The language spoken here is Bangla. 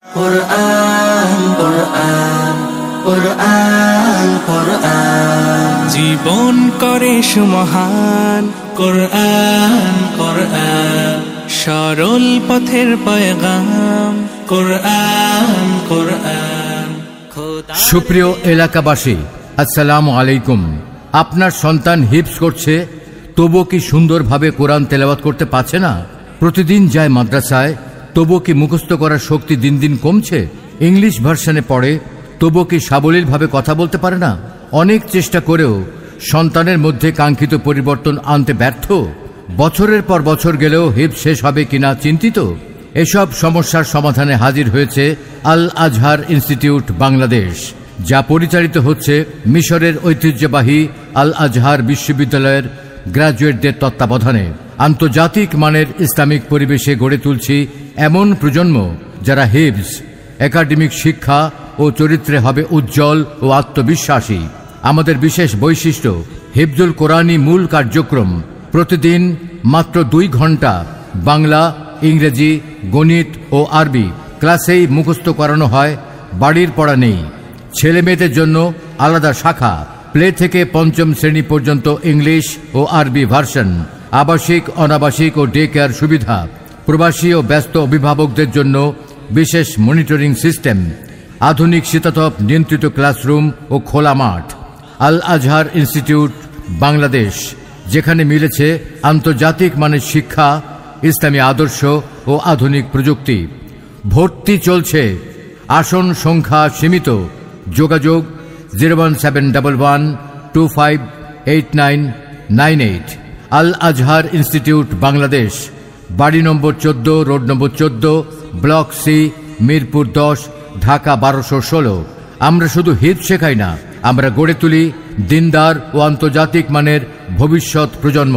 কুরআন কুরআন কুরআন কুরআন জীবন করে সুমহান কুরআন কুরআন সরল পথের পয়গাম কুরআন কুরআন। সুপ্রিয় এলাকাবাসী, আসসালামু আলাইকুম। আপনার সন্তান হিফজ করছে, তবুও কি সুন্দরভাবে কোরআন তেলাওয়াত করতে পারছে না? প্রতিদিন যায় মাদ্রাসায়, তবুও কি মুখস্থ করার শক্তি দিন দিন কমছে? ইংলিশ ভার্সনে পড়ে, তবুও কি সাবলীলভাবে কথা বলতে পারে না? অনেক চেষ্টা করেও সন্তানের মধ্যে কাঙ্ক্ষিত পরিবর্তন আনতে ব্যর্থ। বছরের পর বছর গেলেও হিফজ শেষ হবে কিনা চিন্তিত। এসব সমস্যার সমাধানে হাজির হয়েছে আল আজহার ইনস্টিটিউট বাংলাদেশ, যা পরিচালিত হচ্ছে মিশরের ঐতিহ্যবাহী আল আজহার বিশ্ববিদ্যালয়ের গ্রাজুয়েটদের তত্ত্বাবধানে। আন্তর্জাতিক মানের ইসলামিক পরিবেশে গড়ে তুলছি এমন প্রজন্ম যারা হিফজ, একাডেমিক শিক্ষা ও চরিত্রে হবে উজ্জ্বল ও আত্মবিশ্বাসী। আমাদের বিশেষ বৈশিষ্ট্য হিফজুল কোরআনী মূল কার্যক্রম। প্রতিদিন মাত্র 2 ঘন্টা বাংলা, ইংরেজি, গণিত ও আরবি ক্লাসেই মুখস্থ করানো হয়, বাড়ির পড়া নেই। ছেলে মেয়েদের জন্য আলাদা শাখা, প্লে থেকে 5ম শ্রেণী পর্যন্ত ইংলিশ ও আরবি ভার্সন, আবাসিক, অনাবাসিক ও ডে কেয়ার সুবিধা, প্রবাসী ও ব্যস্ত অভিভাবকদের জন্য বিশেষ মনিটরিং সিস্টেম, আধুনিক শীতাতপ নিয়ন্ত্রিত ক্লাসরুম ও খোলা মাঠ। আল আজহার ইনস্টিটিউট বাংলাদেশ, যেখানে মিলেছে আন্তর্জাতিক মানের শিক্ষা, ইসলামী আদর্শ ও আধুনিক প্রযুক্তি। ভর্তি চলছে, আসন সংখ্যা সীমিত। যোগাযোগ 01711258998। আল আজহার ইনস্টিটিউট বাংলাদেশ, বাড়ি নম্বর 14, road number 14, block C, Mirpur 10, Dhaka 1216। আমরা শুধু হিফজ শেখাই না, আমরা গড়ে তুলি দিনদার ও আন্তর্জাতিক মানের ভবিষ্যৎ প্রজন্ম।